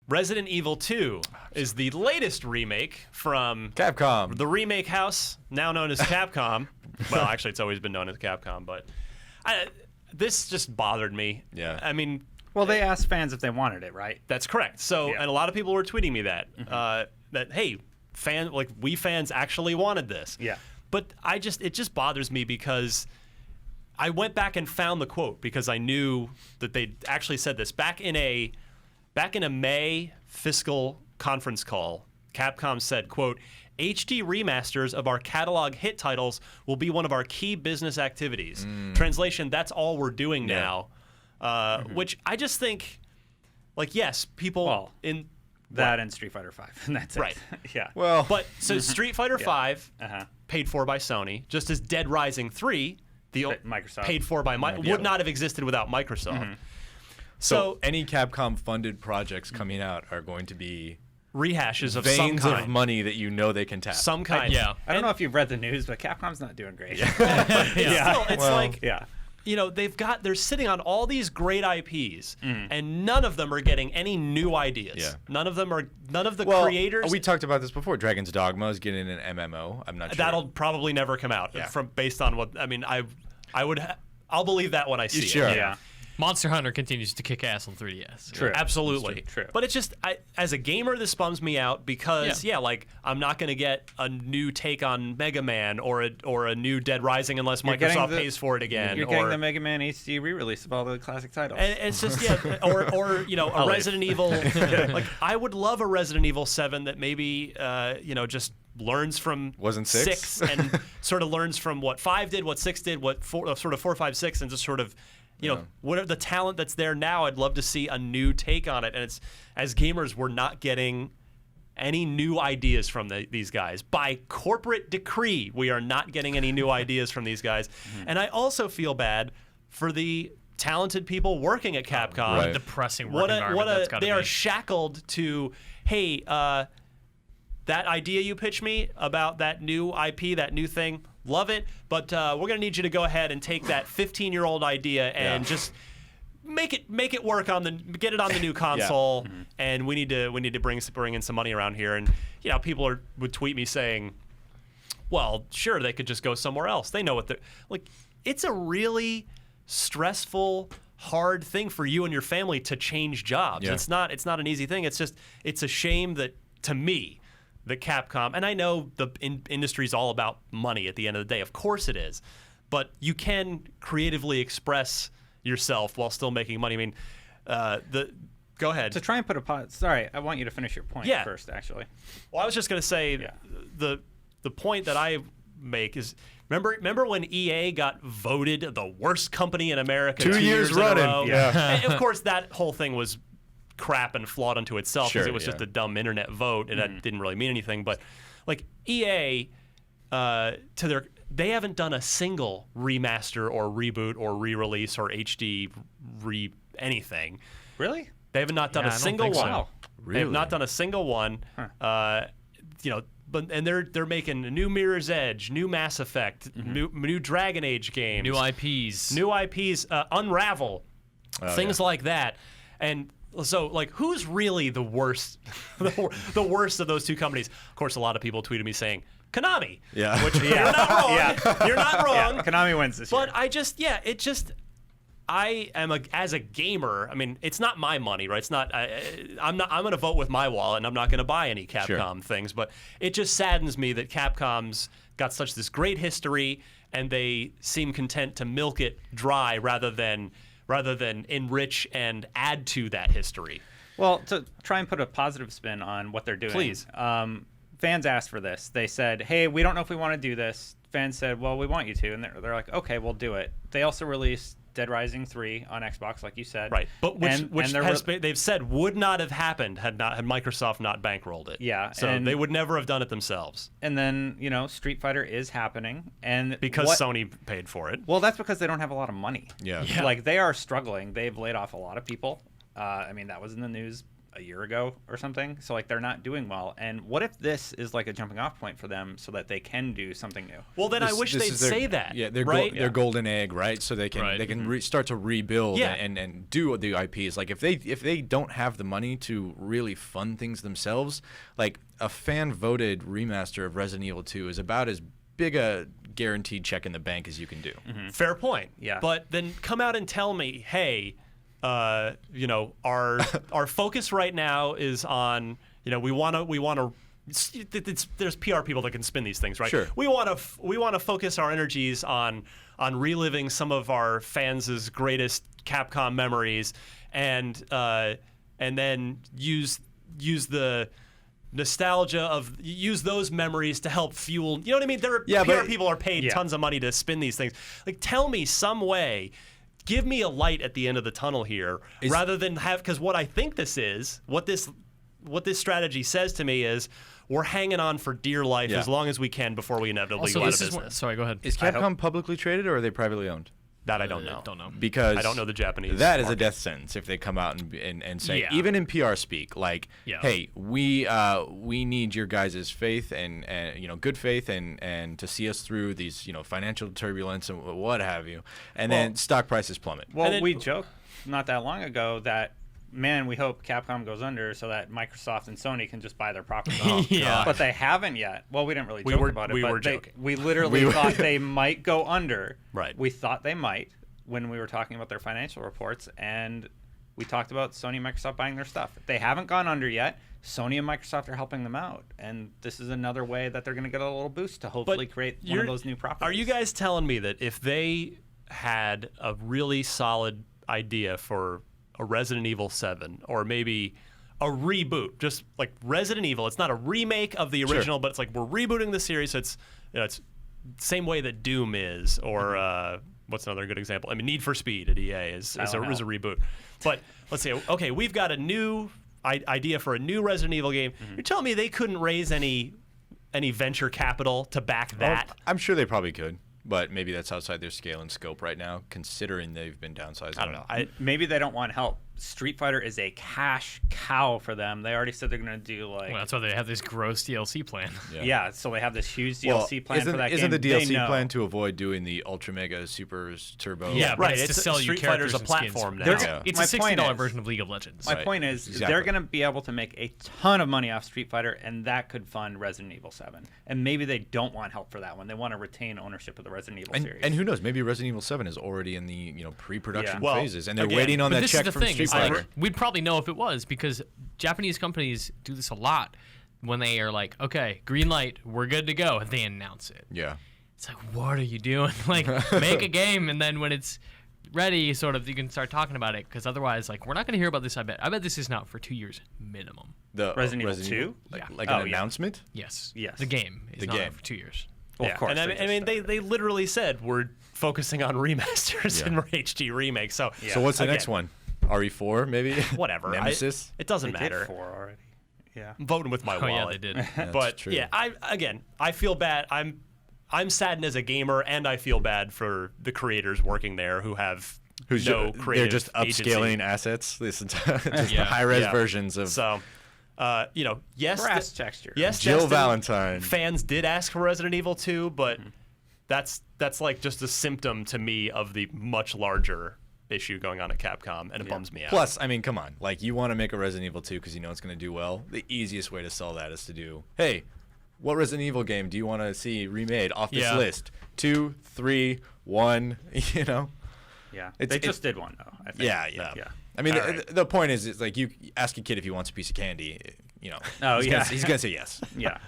Resident Evil 2 is the latest remake from Capcom. the remake house, now known as Capcom. Well, actually, it's always been known as Capcom, but this just bothered me. Yeah. I mean, Well, they asked fans if they wanted it, right? that's correct. So, Yeah. and a lot of people were tweeting me that that hey, we fans actually wanted this. Yeah. But it just bothers me because I went back and found the quote because I knew that they actually said this back in a May fiscal conference call. Capcom said, quote, HD remasters of our catalog hit titles will be one of our key business activities. Translation, that's all we're doing now. Which I just think, like, yes, people in That and Street Fighter V, and that's it. Right. Yeah. Well, But so Street Fighter V Uh-huh. paid for by Sony, just as Dead Rising 3 Microsoft. paid for by would not have existed without Microsoft. so any Capcom funded projects coming out are going to be Rehashes of some veins kind. of money that you know they can tap. Some kind. Yeah. I don't know if you've read the news, but Capcom's not doing great. Still, it's Well, like, Yeah. you know, they're sitting on all these great IPs, and none of them are getting any new ideas. Yeah. None of the Well, creators. we talked about this before. Dragon's Dogma is getting an MMO. I'm not sure. That'll probably never come out. Yeah. Based on what I mean, I'll believe that when I see Sure. it. Yeah. Monster Hunter continues to kick ass on 3DS. True. Absolutely. True. But it's just, as a gamer, this bums me out because, like, I'm not going to get a new take on Mega Man or a new Dead Rising unless Microsoft pays for it again. You're getting the Mega Man HD re-release of all the classic titles. And it's just, or you know, a Resident Evil. Like, I would love a Resident Evil 7 that maybe, just learns from Wasn't 6? and sort of learns from what 5 did, what 6 did, what 4, 5, 6, and just sort of, whatever the talent that's there now, I'd love to see a new take on it. And it's, as gamers, we're not getting any new ideas from these guys. By corporate decree, we are not getting any new ideas from these guys. And I also feel bad for the talented people working at Capcom. Right. Depressing work environment that's gotta they be. are shackled to, hey, that idea you pitched me about that new IP, that new thing, love it, but we're going to need you to go ahead and take that 15-year-old idea and just make it work get it on the new console, and we need to bring in some money around here. And people would tweet me saying, well, sure, they could just go somewhere else. They know what they're like. It's a really stressful, hard thing for you and your family to change jobs. Yeah. It's not an easy thing. It's a shame that, to me, the Capcom, and I know the industry is all about money at the end of the day. Of course it is. But you can creatively express yourself while still making money. I mean, go ahead. to try and put sorry, I want you to finish your point first, actually. Well, I was just going to say the point that I make is, remember when EA got voted the worst company in America 2 years running? in a row? Yeah. And of course, that whole thing was crap and flawed unto itself because Sure, it was just a dumb internet vote and that didn't really mean anything. But like EA, they haven't done a single remaster or reboot or re-release or HD anything. Really? They have not done Yeah, a I don't single think so. one. Wow. They have not done a single one. But they're making a new Mirror's Edge, new Mass Effect, new Dragon Age games, New IPs. Unravel, things like that. And so, like, who's really the worst? the worst of those two companies? Of course, a lot of people tweeted me saying Konami. Yeah. Which you're not wrong. You're not wrong. Yeah, Konami wins this year. But I am as a gamer. I mean, it's not my money, right? It's not. I'm going to vote with my wallet, and I'm not going to buy any Capcom things. But it just saddens me that Capcom's got such this great history, and they seem content to milk it dry rather than enrich and add to that history. Well, to try and put a positive spin on what they're doing. Please. Fans asked for this. They said, hey, we don't know if we want to do this. Fans said, well, we want you to. And they're like, okay, we'll do it. They also released Dead Rising 3 on Xbox, like you said. Right. But they've said would not have happened had Microsoft not bankrolled it. Yeah. So they would never have done it themselves. And then, Street Fighter is happening. And because Sony paid for it. Well, that's because they don't have a lot of money. Yeah. Like, they are struggling. They've laid off a lot of people. I mean, that was in the news a year ago or something. So like they're not doing well. And what if this is like a jumping off point for them so that they can do something new? Well, then I wish they'd say that. Yeah, right? their golden egg, right? So they can Right. they can start to rebuild Yeah. and do the IPs. Like if they don't have the money to really fund things themselves, like a fan voted remaster of Resident Evil 2 is about as big a guaranteed check in the bank as you can do. Fair point. Yeah. But then come out and tell me, hey, you know, our focus right now is on, you know, we want to. There's PR people that can spin these things, right? Sure. We want to focus our energies on reliving some of our fans' greatest Capcom memories, and then use the nostalgia use those memories to help fuel. You know what I mean? PR people are paid tons of money to spin these things. Like, tell me some way. Give me a light at the end of the tunnel here, rather than because what I think this is, what this strategy says to me is, we're hanging on for dear life as long as we can before we inevitably go out of business. Sorry, go ahead. Is Capcom publicly traded or are they privately owned? That I don't know. Don't know. Because I don't know the Japanese That is a market. death sentence if they come out and say, Yeah. even in PR speak, like, Yeah. hey, we need your guys' faith and you know, good faith and to see us through these, you know, financial turbulence and what have you, and then stock prices plummet. Well, then- we joked not that long ago that, man, we hope Capcom goes under so that Microsoft and Sony can just buy their property. Yeah. But they haven't yet. Well, we didn't really We joke were- about it. we but were they- joking. We literally thought they might go under. Right. We thought they might when we were talking about their financial reports, and we talked about Sony and Microsoft buying their stuff. They haven't gone under yet. Sony and Microsoft are helping them out, and this is another way that they're going to get a little boost to hopefully create one of those new properties. Are you guys telling me that if they had a really solid idea for a Resident Evil 7 or maybe a reboot, just like Resident Evil, it's not a remake of the original, but it's like we're rebooting the series, so it's, you know, it's same way that Doom is, or what's another good example? I mean, Need for Speed at EA is a reboot. But let's say, okay, we've got a new idea for a new Resident Evil game. You're telling me they couldn't raise any venture capital to back that? I'm sure they probably could, but maybe that's outside their scale and scope right now, considering they've been downsizing. I don't know. Maybe they don't want help. Street Fighter is a cash cow for them. They already said they're going to do like... Well, that's why they have this gross DLC plan. Yeah, so they have this huge DLC plan for that game. Isn't the They DLC know. plan to avoid doing the Ultra Mega Super Turbo? Yeah, but right. It's to It's sell you Street Fighter's characters a and skins. platform now. There's- Yeah. It's My a point $60 is- version of League of Legends. My Right. point is, Exactly. they're going to be able to make a ton of money off Street Fighter, and that could fund Resident Evil 7. And maybe they don't want help for that one. They want to retain ownership of the Resident Evil series. And who knows? Maybe Resident Evil 7 is already in the, you know, pre-production Yeah. Well, phases, and they're again, waiting on But that this check is the from thing. Street It's like, Fighter. we'd probably know if it was, because Japanese companies do this a lot. When they are like, okay, green light, we're good to go, and they announce it. Yeah. It's like, what are you doing? Like, make a game, and then when it's ready, sort of, you can start talking about it. Because otherwise, like, we're not going to hear about this. I bet this is not for 2 years minimum. The Resident Evil 2? like, Yeah. like Oh, an yeah. announcement. Yes. Yes. The game is The not game. out for 2 years. Well, Yeah. of course. And I mean, they literally said we're focusing on remasters Yeah. and HD remakes. So So what's the Again. next one? RE4 maybe? whatever. Nemesis. It doesn't They matter. did 4 already. Yeah. I'm voting with my Oh, yeah, wallet. they did. But true. yeah, I feel bad. I'm saddened as a gamer, and I feel bad for the creators working there who have no creative. They're just upscaling agency. assets. This just Yeah. high-res Yeah. versions of So, you know, yes, Brass texture. yes, Jill Destin, Valentine. fans did ask for Resident Evil 2, but that's like just a symptom to me of the much larger issue going on at Capcom, and it bums me out. Plus, I mean, come on. Like, you want to make a Resident Evil 2 because you know it's going to do well. The easiest way to sell that is to do, hey, what Resident Evil game do you want to see remade off this Yeah. list? 2, 3, 1, you know? Yeah. It's- They it- just did one, though, I think. Yeah. I mean, All right. the point is, it's like you ask a kid if he wants a piece of candy, you know. Oh, he's yeah. He's going to say yes. Yeah.